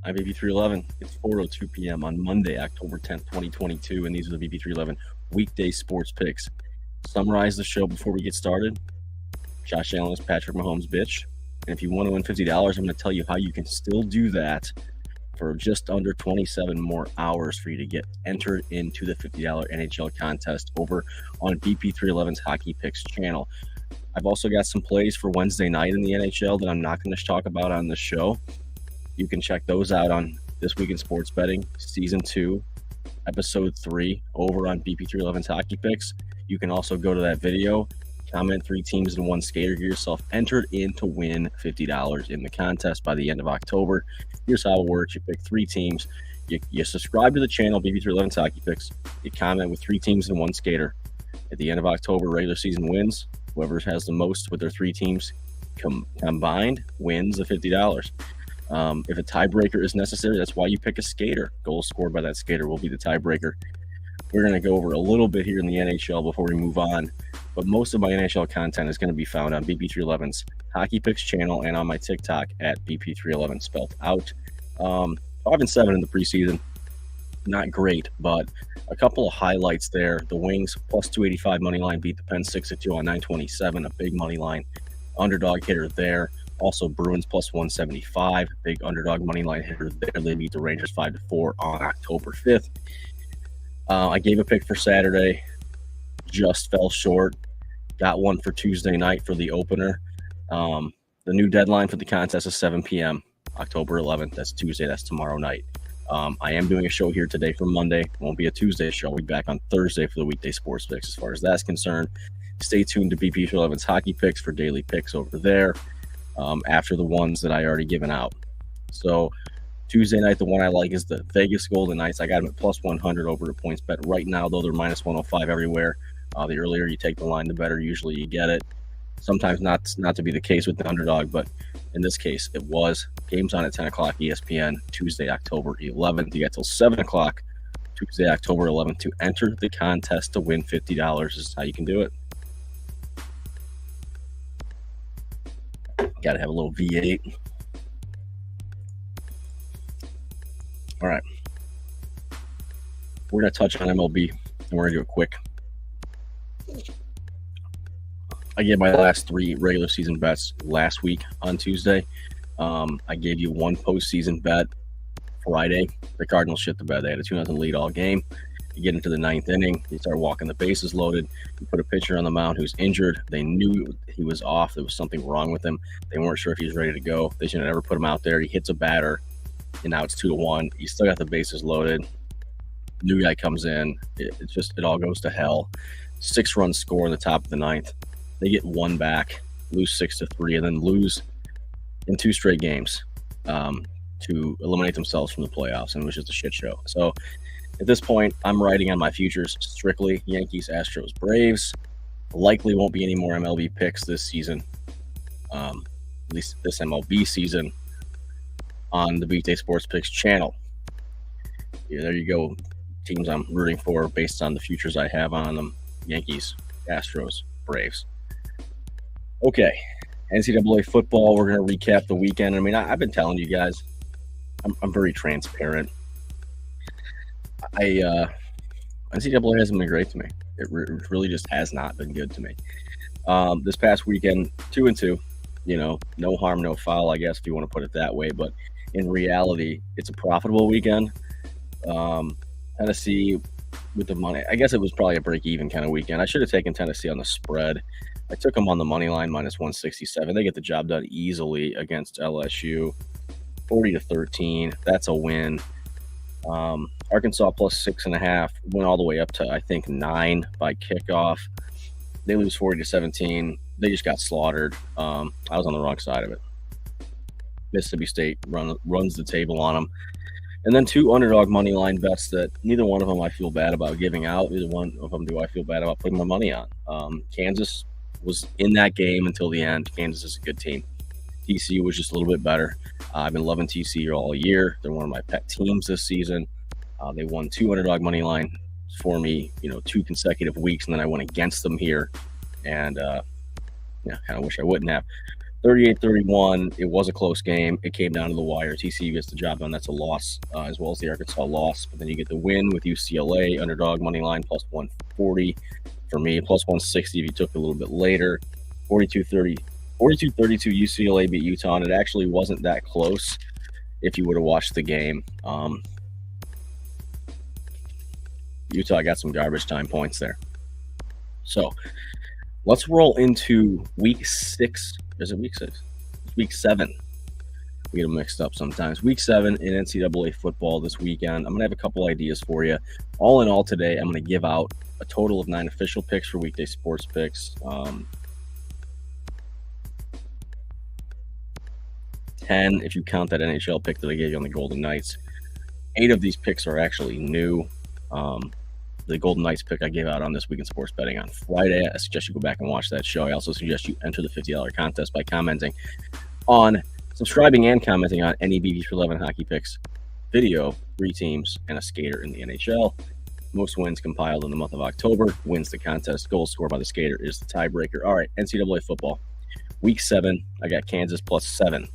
I'm BP311. It's 4:02 p.m. on Monday, October 10th, 2022, and these are the BP311 weekday sports picks. Summarize the show before we get started. Josh Allen is Patrick Mahomes' bitch. And if you want to win $50, I'm going to tell you how you can still do that for just under 27 more hours for you to get entered into the $50 NHL contest over on BP311's Hockey Picks channel. I've also got some plays for Wednesday night in the NHL that I'm not going to talk about on the show. You can check those out on This Week in Sports Betting, Season 2, Episode 3, over on BP311's Hockey Picks. You can also go to that video, comment 3 teams and 1 skater, get yourself entered in to win $50 in the contest by the end of October. Here's how it works. You pick 3 teams. You subscribe to the channel, BP311's Hockey Picks. You comment with 3 teams and 1 skater. At the end of October, regular season wins. Whoever has the most with their 3 teams combined wins the $50. If a tiebreaker is necessary, that's why you pick a skater. Goals scored by that skater will be the tiebreaker. We're going to go over a little bit here in the NHL before we move on, but most of my NHL content is going to be found on BP311's Hockey Picks channel and on my TikTok at BP311 spelled out. 5-7 in the preseason. Not great, but a couple of highlights there. The Wings plus 285 money line beat the Pens 6-2 on 927, a big money line underdog hitter there. Also, Bruins plus 175, big underdog money line hitter there. They beat the Rangers 5-4 on October 5th. I gave a pick for Saturday, just fell short. Got one for Tuesday night for the opener. The new deadline for the contest is 7 p.m. October 11th. That's Tuesday. That's tomorrow night. I am doing a show here today for Monday. It won't be a Tuesday show. I'll be back on Thursday for the weekday sports picks as far as that's concerned. Stay tuned to BP311's Hockey Picks for daily picks over there after the ones that I already given out. So Tuesday night, the one I like is the Vegas Golden Knights. I got them at plus 100 over the points bet right now, though they're minus 105 everywhere. The earlier you take the line, the better usually you get it. Sometimes not to be the case with the underdog, but in this case, it was. Game's on at 10 o'clock ESPN, Tuesday, October 11th. You got till 7 o'clock, Tuesday, October 11th, to enter the contest to win $50. This is how you can do it. Got to have a little V8. All right. We're going to touch on MLB, and we're going to do it quick. I gave my last 3 regular season bets last week on Tuesday. I gave you 1 postseason bet Friday. The Cardinals shit the bed. They had a 2-0 lead all game. You get into the 9th inning. You start walking the bases loaded. You put a pitcher on the mound who's injured. They knew he was off. There was something wrong with him. They weren't sure if he was ready to go. They should have never put him out there. He hits a batter, and now it's 2-1. You still got the bases loaded. New guy comes in. It all goes to hell. 6-run score in the top of the 9th. They get 1 back, lose 6-3, and then lose in 2 straight games to eliminate themselves from the playoffs, and it was just a shit show. So at this point, I'm riding on my futures strictly. Yankees, Astros, Braves. Likely won't be any more MLB picks this season, at least this MLB season, on the Weekday Sports Picks channel. Yeah, there you go. Teams I'm rooting for based on the futures I have on them. Yankees, Astros, Braves. Okay, NCAA football. We're going to recap the weekend. I mean, I've been telling you guys, I'm very transparent. NCAA hasn't been great to me. It really just has not been good to me. This past weekend, 2-2. You know, no harm, no foul, I guess, if you want to put it that way. But in reality, it's a profitable weekend. Tennessee with the money. I guess it was probably a break-even kind of weekend. I should have taken Tennessee on the spread. I took them on the money line, minus 167. They get the job done easily against LSU, 40-13. That's a win. Arkansas plus 6.5 went all the way up to, I think, 9 by kickoff. They lose 40-17. They just got slaughtered. I was on the wrong side of it. Mississippi State runs the table on them. And then 2 underdog money line bets that neither one of them I feel bad about giving out. Neither one of them do I feel bad about putting my money on. Kansas was in that game until the end. Kansas is a good team. TCU was just a little bit better. I've been loving TCU all year. They're one of my pet teams this season. They won 2 underdog money line for me, 2 consecutive weeks, and then I went against them here. And kind of wish I wouldn't have. 38-31. It was a close game. It came down to the wire. TCU gets the job done. That's a loss, as well as the Arkansas loss. But then you get the win with UCLA, underdog money line, plus 140 for me, plus 160 if you took it a little bit later. 42-32 UCLA beat Utah, and it actually wasn't that close if you would have watched the game. Utah got some garbage time points there. So let's roll into week 6. Is it week 6? It's week 7. We get them mixed up sometimes. Week 7 in NCAA football this weekend. I'm going to have a couple ideas for you. All in all today, I'm going to give out a total of 9 official picks for weekday sports picks. 10 if you count that NHL pick that I gave you on the Golden Knights. 8 of these picks are actually new. The Golden Knights pick I gave out on This Week in Sports Betting on Friday. I suggest you go back and watch that show. I also suggest you enter the $50 contest by commenting on, subscribing and commenting on any BP311 hockey picks video, 3 teams, and a skater in the NHL. Most wins compiled in the month of October wins the contest. Goal scored by the skater is the tiebreaker. All right, NCAA football. Week 7, I got Kansas plus 7.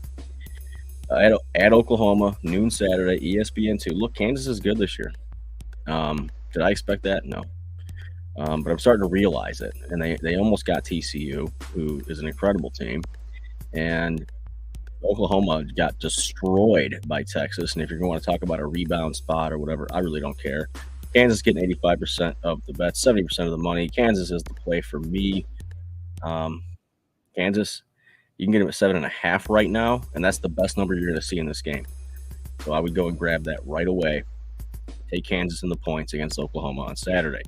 At Oklahoma, noon Saturday, ESPN2. Look, Kansas is good this year. Did I expect that? No. But I'm starting to realize it. And they almost got TCU, who is an incredible team. And Oklahoma got destroyed by Texas. And if you're going to talk about a rebound spot or whatever, I really don't care. Kansas getting 85% of the bets, 70% of the money. Kansas is the play for me. Kansas, you can get them at 7.5 right now. And that's the best number you're going to see in this game. So I would go and grab that right away. Take Kansas in the points against Oklahoma on Saturday.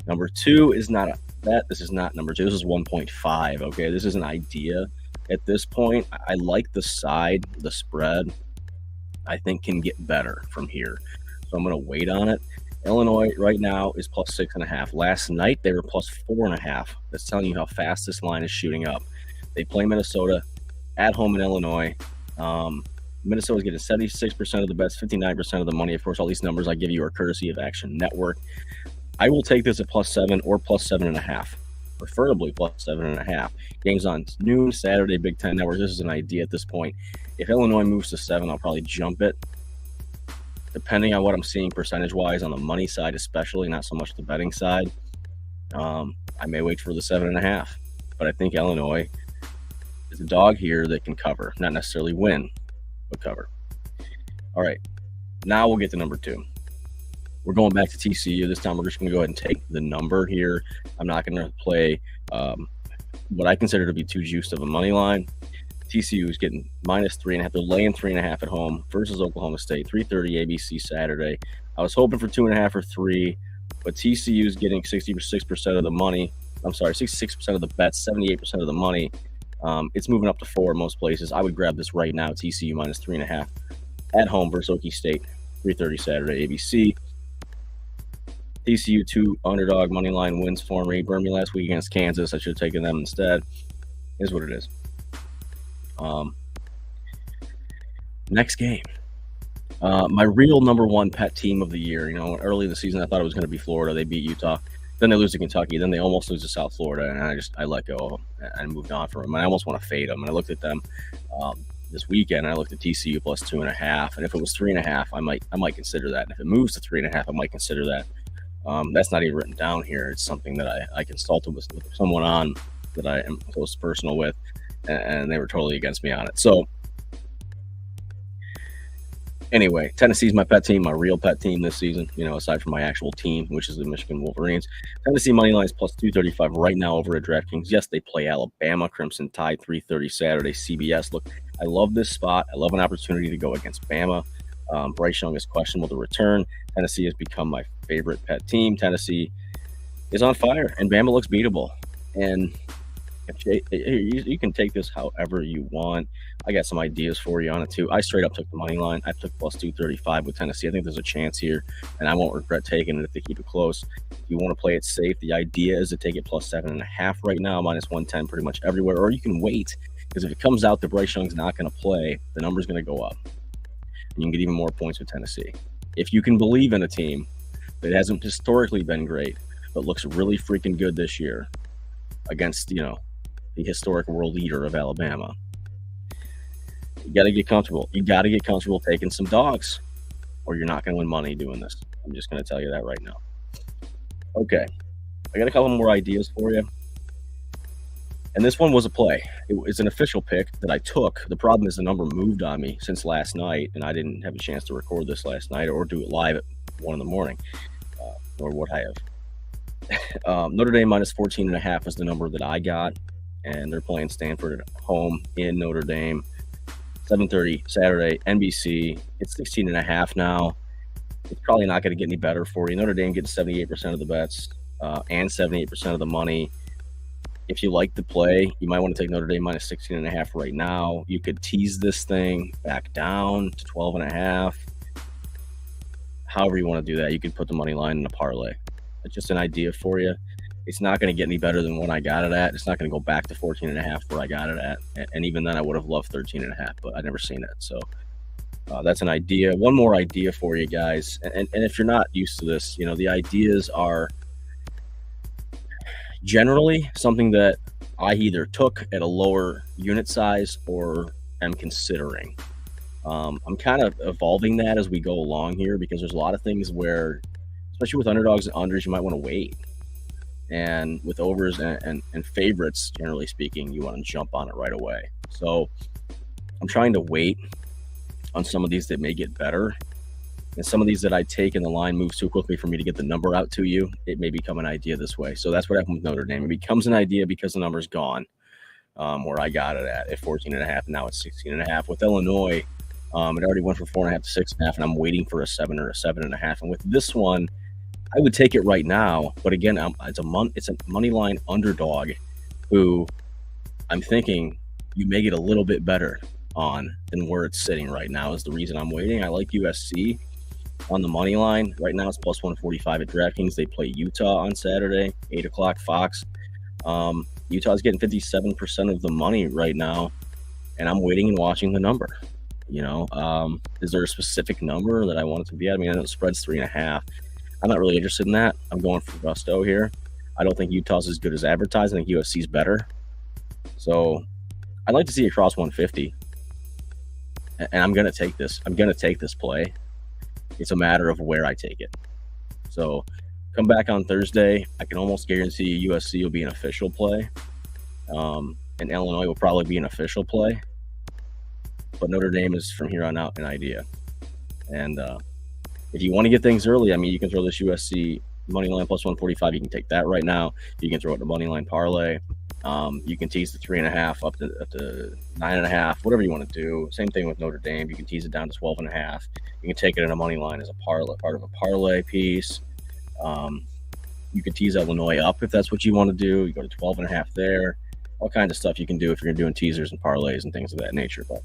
Number 2 is not a bet. This is not number 2. This is 1.5. Okay, this is an idea at this point. I like the side, the spread. I think can get better from here. So I'm going to wait on it. Illinois right now is plus 6.5. Last night they were plus 4.5. That's telling you how fast this line is shooting up. They play Minnesota at home in Illinois. Minnesota's getting 76% of the bets, 59% of the money. Of course, all these numbers I give you are courtesy of Action Network. I will take this at plus 7 or plus 7.5, preferably plus 7.5. Games on noon, Saturday, Big Ten Network. This is an idea at this point. If Illinois moves to 7, I'll probably jump it. Depending on what I'm seeing percentage-wise on the money side, especially, not so much the betting side, I may wait for the 7.5. But I think Illinois is a dog here that can cover, not necessarily win, but cover. All right, now we'll get to number 2. We're going back to TCU. This time we're just going to go ahead and take the number here. I'm not going to play what I consider to be too juiced of a money line. TCU is getting minus 3.5. They're laying 3.5 at home versus Oklahoma State. 3:30 ABC Saturday. I was hoping for 2.5 or 3, but TCU is getting 66% of the money. I'm sorry, 66% of the bets, 78% of the money. It's moving up to 4 in most places. I would grab this right now. TCU minus 3.5 at home versus Okie State. 3:30 Saturday ABC. TCU 2 underdog money line wins for me. Burned me last week against Kansas. I should have taken them instead. Is what it is. Next game. My real number 1 pet team of the year. You know, early in the season I thought it was going to be Florida. They beat Utah. Then they lose to Kentucky. Then they almost lose to South Florida, and I let go of them and moved on from them. And I almost want to fade them. And I looked at them this weekend. And I looked at TCU plus 2.5. And if it was 3.5, I might consider that. And if it moves to 3.5, I might consider that. That's not even written down here. It's something that I consulted with someone on that I am close personal with, and they were totally against me on it. So anyway, Tennessee's my pet team, my real pet team this season, you know, aside from my actual team, which is the Michigan Wolverines. Tennessee money line is plus 235 right now over at DraftKings. Yes, they play Alabama. Crimson Tide, 3:30 Saturday, CBS. Look, I love this spot. I love an opportunity to go against Bama. Bryce Young is questionable to return. Tennessee has become my favorite pet team. Tennessee is on fire, and Bama looks beatable. And you can take this however you want. I got some ideas for you on it too. I straight up took the money line. I took plus 235 with Tennessee. I think there's a chance here, and I won't regret taking it if they keep it close. If you want to play it safe, the idea is to take it plus 7.5 right now, minus 110 pretty much everywhere. Or you can wait, because if it comes out that Bryce Young's not going to play, the number's going to go up. And you can get even more points with Tennessee. If you can believe in a team that hasn't historically been great, but looks really freaking good this year against, you know, the historic world leader of Alabama, You got to get comfortable. You got to get comfortable taking some dogs, or you're not going to win money doing this. I'm just going to tell you that right now. Okay, I got a couple more ideas for you. And this one was a play. It's an official pick that I took. The problem is the number moved on me since last night, and I didn't have a chance to record this last night or do it live at 1 in the morning, or what I have. Notre Dame minus 14.5 is the number that I got, and they're playing Stanford at home in Notre Dame. 7:30 Saturday, NBC. It's 16.5 now. It's probably not going to get any better for you. Notre Dame gets 78% of the bets and 78% of the money. If you like the play, you might want to take Notre Dame minus 16.5 right now. You could tease this thing back down to 12.5. However you want to do that, you could put the money line in a parlay. It's just an idea for you. It's not going to get any better than what I got it at. It's not going to go back to 14.5 where I got it at. And even then, I would have loved 13.5, but I've never seen it. So that's an idea. One more idea for you guys. And if you're not used to this, the ideas are generally something that I either took at a lower unit size or am considering. I'm kind of evolving that as we go along here, because there's a lot of things where, especially with underdogs and unders, you might want to wait. And with overs and favorites, generally speaking, you want to jump on it right away. So I'm trying to wait on some of these that may get better. And some of these that I take and the line moves too quickly for me to get the number out to you, it may become an idea this way. So that's what happened with Notre Dame. It becomes an idea because the number's gone, where I got it at 14.5. Now it's 16.5. With Illinois, it already went from 4.5 to 6.5, and I'm waiting for a 7 or a 7.5. And with this one, I would take it right now. But again, it's a money line underdog who I'm thinking you may get a little bit better on than where it's sitting right now is the reason I'm waiting. I like USC on the money line. Right now it's plus 145 at DraftKings. They play Utah on Saturday, 8 o'clock Fox. Utah's getting 57% of the money right now, and I'm waiting and watching the number. Is there a specific number that I want it to be at? I mean, I know the spread's 3.5. I'm not really interested in that. I'm going for gusto here. I don't think Utah's as good as advertised. I think USC's better. So I'd like to see it cross 150. And I'm going to take this. I'm going to take this play. It's a matter of where I take it. So come back on Thursday. I can almost guarantee USC will be an official play. And Illinois will probably be an official play. But Notre Dame is from here on out an idea. And if you want to get things early, I mean, you can throw this USC money line plus 145. You can take that right now. You can throw it in a money line parlay. You can tease the 3.5 up to 9.5, whatever you want to do. Same thing with Notre Dame. You can tease it down to 12.5. You can take it in a money line as a parlay, part of a parlay piece. You can tease Illinois up if that's what you want to do. You go to 12.5 there. All kinds of stuff you can do if you're doing teasers and parlays and things of that nature. But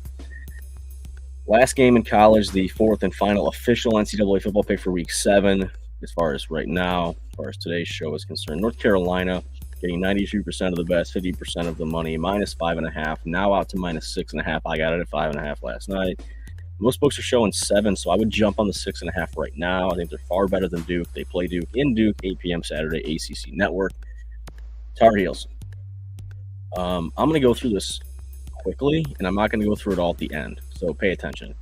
last game in college, the fourth and final official NCAA football pick for week 7, as far as right now, as far as today's show is concerned. North Carolina getting 92% of the bets, 50% of the money, minus 5.5, now out to minus 6.5. I got it at 5.5 last night. Most books are showing 7, so I would jump on the 6.5 right now. I think they're far better than Duke. They play Duke in Duke, 8 p.m. Saturday, ACC Network. Tar Heels. I'm going to go through this quickly, and I'm not going to go through it all at the end, so pay attention.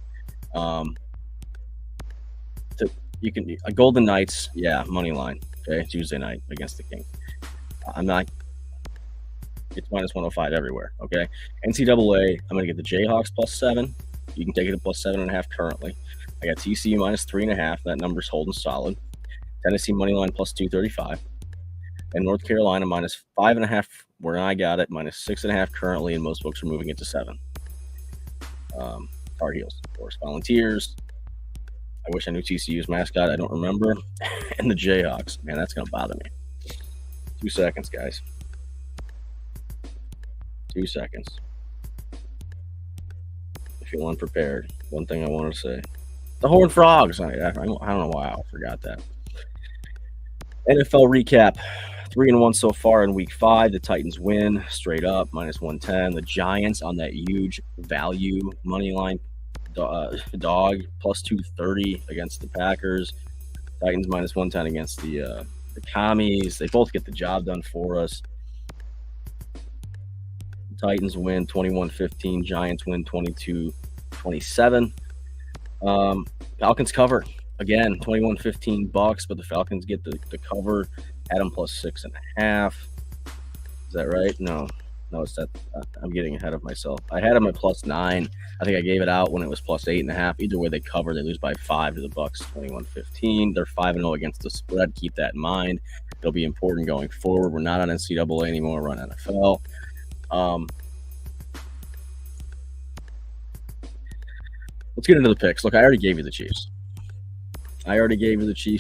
You can Golden Knights, money line. Okay, Tuesday night against the Kings. It's minus 105 everywhere. Okay, NCAA. I'm going to get the Jayhawks plus 7. You can take it at plus 7.5 currently. I got TCU minus 3.5. That number's holding solid. Tennessee money line plus 235. And North Carolina minus 5.5, where I got it, minus 6.5 currently, and most books are moving it to 7. Tar Heels, of course. Volunteers. I wish I knew TCU's mascot. I don't remember. And the Jayhawks. Man, that's going to bother me. 2 seconds, guys. 2 seconds. I feel unprepared. One thing I want to say. The Horned Frogs. I don't know why I forgot that. NFL recap. 3-1 so far in week 5. The Titans win straight up, minus 110. The Giants on that huge value money line dog, plus 230 against the Packers. Titans minus 110 against the Commies. They both get the job done for us. Titans win 21-15. Giants win 22-17. 27. Falcons cover again, $21.15, but the Falcons get the cover. Had them plus 6.5. Is that right? No, it's that. I'm getting ahead of myself. I had them at plus 9. I think I gave it out when it was plus 8.5. Either way, they cover. They lose by 5 to the Bucs, 21-15. They're 5-0 against the spread. Keep that in mind. It'll be important going forward. We're not on NCAA anymore. We're on NFL. Let's get into the picks. Look, I already gave you the Chiefs.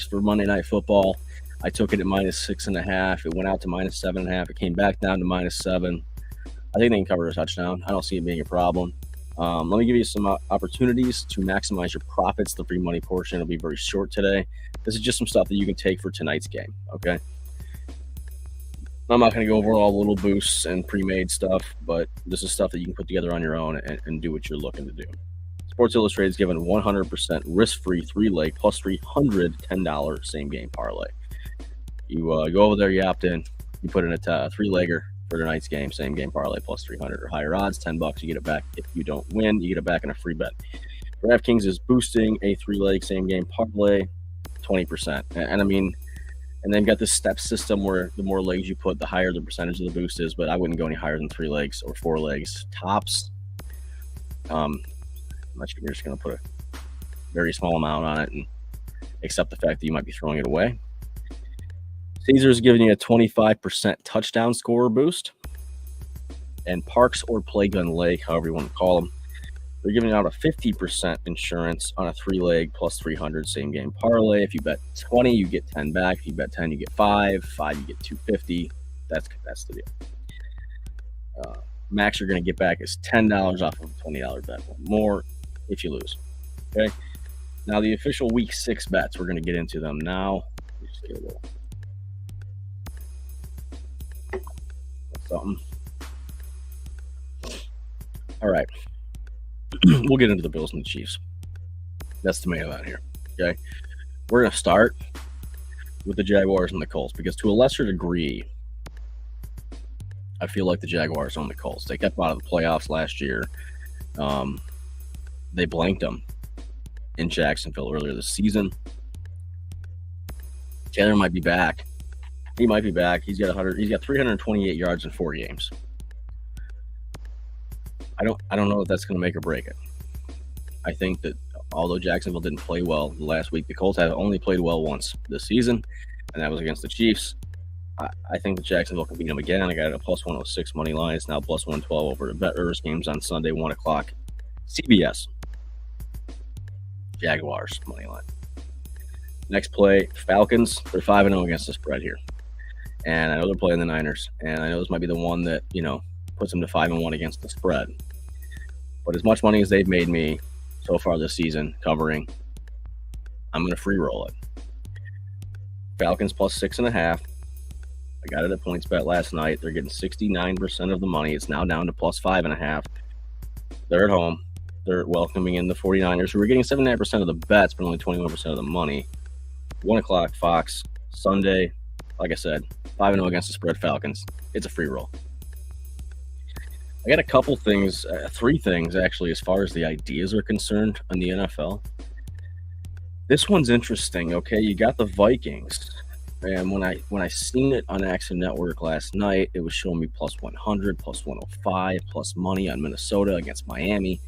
For Monday Night Football. I took it at minus 6.5. It went out to minus 7.5. It came back down to minus 7. I think they can cover a touchdown. I don't see it being a problem. Let me give you some opportunities to maximize your profits. The free money portion will be very short today. This is just some stuff that you can take for tonight's game, okay? I'm not going to go over all the little boosts and pre-made stuff, but this is stuff that you can put together on your own and do what you're looking to do. Sports Illustrated is given 100% risk-free 3-leg plus $310 same-game parlay. You go over there, you opt in, you put in a 3-legger for tonight's game, same-game parlay plus 300 or higher odds, $10, you get it back. If you don't win, you get it back in a free bet. DraftKings is boosting a 3-leg same-game parlay 20%. And they've got this step system where the more legs you put, the higher the percentage of the boost is, but I wouldn't go any higher than 3 legs or 4 legs tops. I'm just going to put a very small amount on it and accept the fact that you might be throwing it away. Caesars is giving you a 25% touchdown scorer boost. And Parks or Play Gun Lake, however you want to call them, they're giving out a 50% insurance on a 3-leg plus 300 same-game parlay. If you bet 20, you get 10 back. If you bet 10, you get 5. 5, you get 250. That's the deal. Max you're going to get back is $10 off of a $20 bet or more if you lose. Okay. Now the official week 6 bets, we're going to get into them now. Just get a little something. All right. We'll get into the Bills and the Chiefs. That's the main event here. Okay. We're going to start with the Jaguars and the Colts because to a lesser degree, I feel like the Jaguars own the Colts. They kept out of the playoffs last year. They blanked them in Jacksonville earlier this season. Taylor might be back. He might be back. He's got 328 yards in 4 games. I don't know if that's going to make or break it. I think that although Jacksonville didn't play well last week, the Colts have only played well once this season, and that was against the Chiefs. I think that Jacksonville can beat them again. I got it at plus 106 money line. It's now plus 112 over the BetRivers games on Sunday, 1 o'clock. CBS. Jaguars money line. Next play, Falcons. They're 5-0 against the spread here. And I know they're playing the Niners. And I know this might be the one that, puts them to 5-1 against the spread. But as much money as they've made me so far this season covering, I'm going to free roll it. Falcons plus 6.5. I got it at PointsBet last night. They're getting 69% of the money. It's now down to plus 5.5. They're at home. They're welcoming in the 49ers, who are getting 79% of the bets, but only 21% of the money. 1 o'clock, Fox, Sunday. Like I said, 5-0 against the spread Falcons. It's a free roll. I got a couple things, 3 things actually, as far as the ideas are concerned on the NFL. This one's interesting, okay? You got the Vikings. And when I seen it on Action Network last night, it was showing me plus 100, plus 105, plus money on Minnesota against Miami.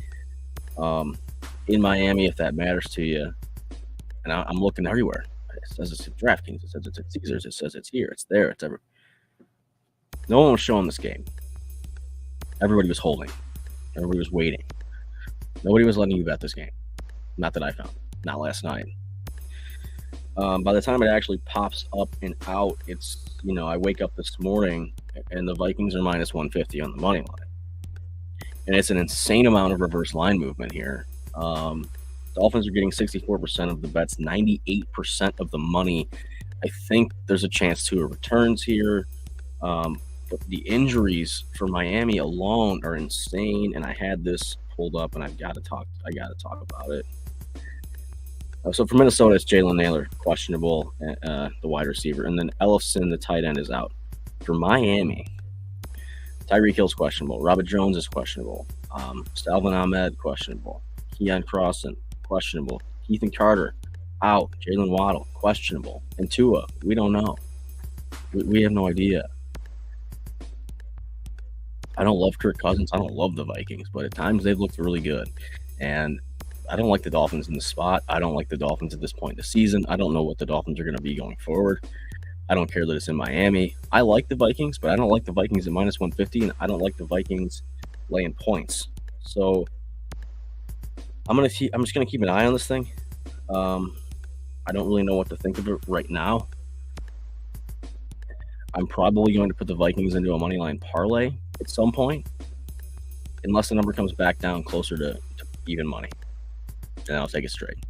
In Miami, if that matters to you. And I'm looking everywhere. It says it's at DraftKings. It says it's at Caesars. It says it's here. It's there. It's everywhere. No one was showing this game. Everybody was holding. Everybody was waiting. Nobody was letting you bet this game. Not that I found. Not last night. By the time it actually pops up and out, it's, I wake up this morning and the Vikings are minus 150 on the money line. And it's an insane amount of reverse line movement here. Dolphins are getting 64% of the bets, 98% of the money. I think there's a chance to returns here. But the injuries for Miami alone are insane. And I had this pulled up and I got to talk about it. So for Minnesota, it's Jalen Naylor, questionable, the wide receiver. And then Ellison, the tight end, is out. For Miami, Tyreek Hill's questionable. Robert Jones is questionable. Stalvin Ahmed, questionable. Keon Crossan, questionable. Ethan Carter, out. Jalen Waddle, questionable. And Tua, we don't know. We have no idea. I don't love Kirk Cousins. I don't love the Vikings, but at times they've looked really good. And I don't like the Dolphins in the spot. I don't like the Dolphins at this point in the season. I don't know what the Dolphins are going to be going forward. I don't care that it's in Miami. I like the Vikings, but I don't like the Vikings at minus 150, and I don't like the Vikings laying points. So I'm just gonna keep an eye on this thing. I don't really know what to think of it right now. I'm probably going to put the Vikings into a money line parlay at some point, unless the number comes back down closer to even money. And I'll take it straight.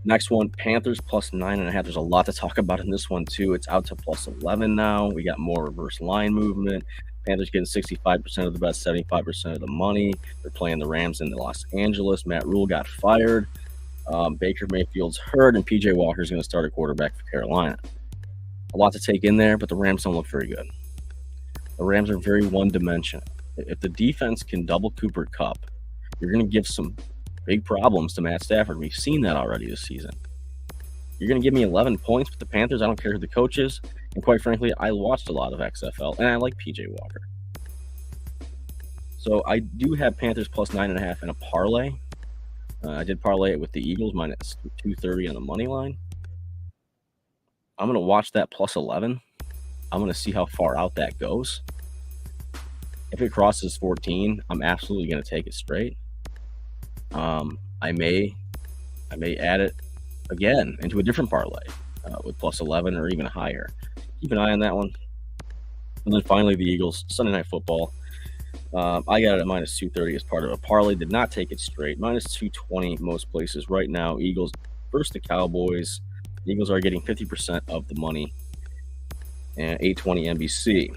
Next one, Panthers plus 9.5. There's a lot to talk about in this one, too. It's out to plus 11 now. We got more reverse line movement. Panthers getting 65% of the bets, 75% of the money. They're playing the Rams in Los Angeles. Matt Rule got fired. Baker Mayfield's hurt, and P.J. Walker's going to start at quarterback for Carolina. A lot to take in there, but the Rams don't look very good. The Rams are very one-dimensional. If the defense can double Cooper Kupp, you're going to give some big problems to Matt Stafford. We've seen that already this season. You're going to give me 11 points with the Panthers. I don't care who the coach is. And quite frankly, I watched a lot of XFL, and I like P.J. Walker. So I do have Panthers plus 9.5 in a parlay. I did parlay it with the Eagles minus 230 on the money line. I'm going to watch that plus 11. I'm going to see how far out that goes. If it crosses 14, I'm absolutely going to take it straight. I may add it again into a different parlay with plus 11 or even higher. Keep an eye on that one. And then finally, the Eagles, Sunday Night Football. I got it at minus 230 as part of a parlay. Did not take it straight. Minus 220 most places right now. Eagles versus the Cowboys. The Eagles are getting 50% of the money. And 820 NBC.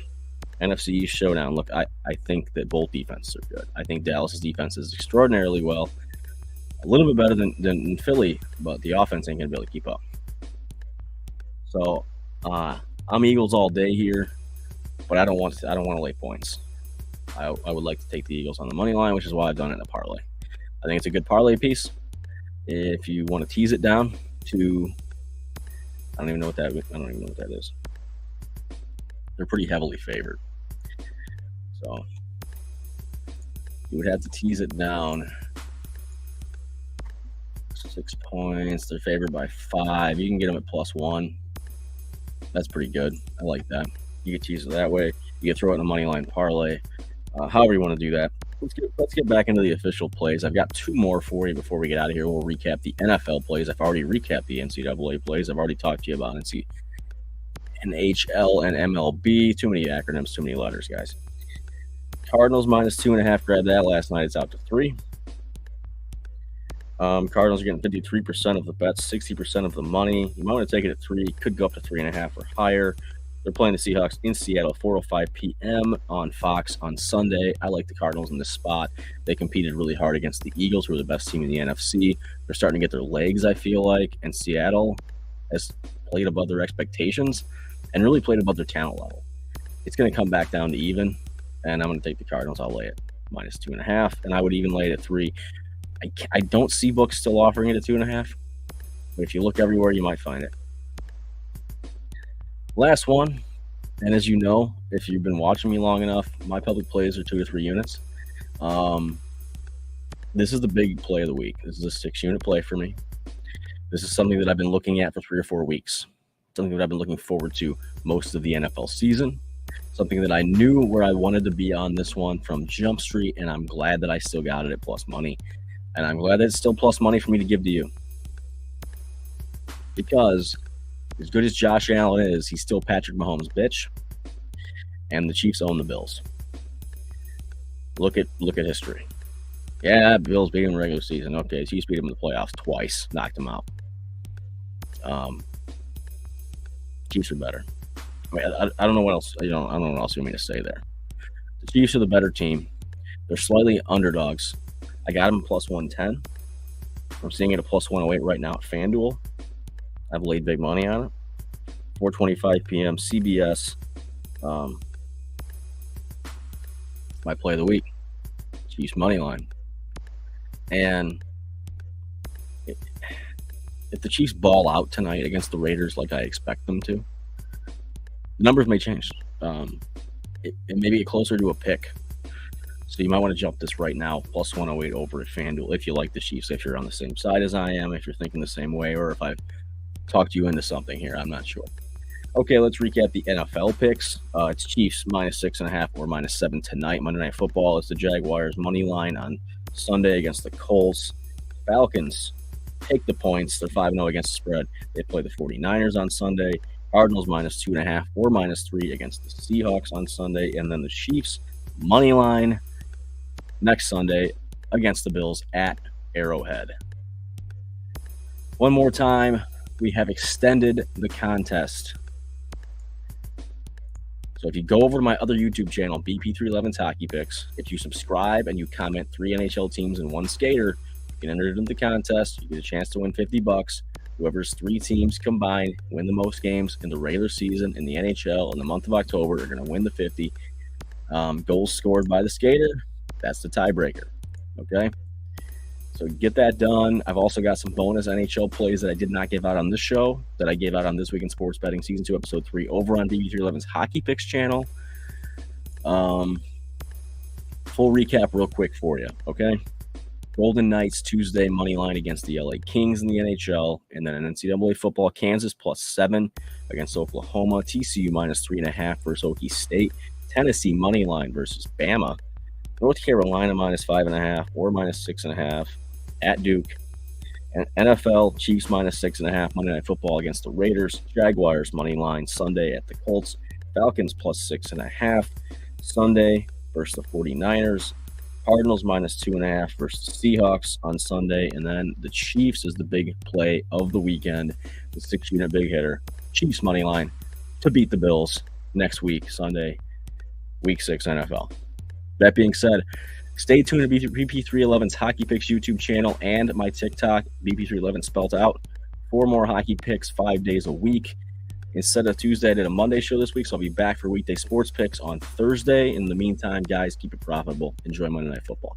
NFC East showdown. Look, I think that both defenses are good. I think Dallas' defense is extraordinarily well. A little bit better than Philly, but the offense ain't going to be able to keep up. So I'm Eagles all day here, but I don't want to lay points. I would like to take the Eagles on the money line, which is why I've done it in a parlay. I think it's a good parlay piece. If you want to tease it down to, I don't even know what that is. They're pretty heavily favored. So you would have to tease it down 6 points. They're favored by 5. You can get them at plus 1. That's pretty good. I like that. You can tease it that way. You can throw it in a money line parlay. However you want to do that. Let's get back into the official plays. I've got 2 more for you before we get out of here. We'll recap the NFL plays. I've already recapped the NCAA plays. I've already talked to you about NHL and MLB. Too many acronyms, too many letters, guys. Cardinals minus 2.5. Grabbed that last night. It's out to 3. Cardinals are getting 53% of the bets, 60% of the money. You might want to take it at 3. Could go up to 3.5 or higher. They're playing the Seahawks in Seattle, 4:05 p.m. on Fox on Sunday. I like the Cardinals in this spot. They competed really hard against the Eagles, who are the best team in the NFC. They're starting to get their legs, I feel like, and Seattle has played above their expectations and really played above their talent level. It's going to come back down to even, and I'm going to take the Cardinals. I'll lay it minus 2.5, and I would even lay it at 3. I don't see books still offering it at 2.5, but if you look everywhere, you might find it. Last one, and as you know, if you've been watching me long enough, my public plays are 2 to 3 units. This is the big play of the week. This is a 6-unit play for me. This is something that I've been looking at for 3 or 4 weeks. Something that I've been looking forward to most of the NFL season. Something that I knew where I wanted to be on this one from Jump Street, and I'm glad that I still got it at plus money. And I'm glad that it's still plus money for me to give to you. Because as good as Josh Allen is, he's still Patrick Mahomes' bitch. And the Chiefs own the Bills. Look at history. Yeah, Bills beat him in the regular season. Okay, Chiefs beat him in the playoffs twice. Knocked him out. Chiefs are better. I mean, I don't know what else. I don't know what else you want me to say there. The Chiefs are the better team. They're slightly underdogs. I got them plus 110. I'm seeing it at plus 108 right now at FanDuel. I've laid big money on it. 4:25 p.m. CBS. My play of the week. Chiefs money line. And if the Chiefs ball out tonight against the Raiders like I expect them to, the numbers may change. It may get closer to a pick. So you might want to jump this right now, plus 108 over at FanDuel if you like the Chiefs, if you're on the same side as I am, if you're thinking the same way, or if I've talked you into something here. I'm not sure. Okay, let's recap the NFL picks. It's Chiefs -6.5 or -7 tonight. Monday Night Football is the Jaguars money line on Sunday against the Colts. Falcons take the points. They're 5-0 against the spread. They play the 49ers on Sunday. Cardinals -2.5 or -3 against the Seahawks on Sunday. And then the Chiefs money line next Sunday against the Bills at Arrowhead. One more time, we have extended the contest. So if you go over to my other YouTube channel, BP311's Hockey Picks, if you subscribe and you comment 3 NHL teams and 1 skater, you can enter it into the contest. You get a chance to win $50. Whoever's 3 teams combined win the most games in the regular season in the NHL in the month of October are going to win the 50. Goals scored by the skater, that's the tiebreaker. Okay? So get that done. I've also got some bonus NHL plays that I did not give out on this show that I gave out on This Week in Sports Betting Season 2, Episode 3 over on BP311's Hockey Picks channel. Full recap real quick for you, okay? Golden Knights Tuesday money line against the LA Kings in the NHL, and then in NCAA football, Kansas +7 against Oklahoma, TCU -3.5 versus Okie State, Tennessee money line versus Bama, North Carolina -5.5 or -6.5 at Duke, and NFL Chiefs -6.5 Monday Night Football against the Raiders, Jaguars money line Sunday at the Colts, Falcons +6.5 Sunday versus the 49ers, Cardinals -2.5 versus the Seahawks on Sunday, and then the Chiefs is the big play of the weekend, the 6-unit big hitter, Chiefs money line to beat the Bills next week, Sunday, Week 6 NFL. That being said, stay tuned to BP311's Hockey Picks YouTube channel and my TikTok, BP311 spelled out, for more hockey picks 5 days a week. Instead of Tuesday, I did a Monday show this week, so I'll be back for weekday sports picks on Thursday. In the meantime, guys, keep it profitable. Enjoy Monday Night Football.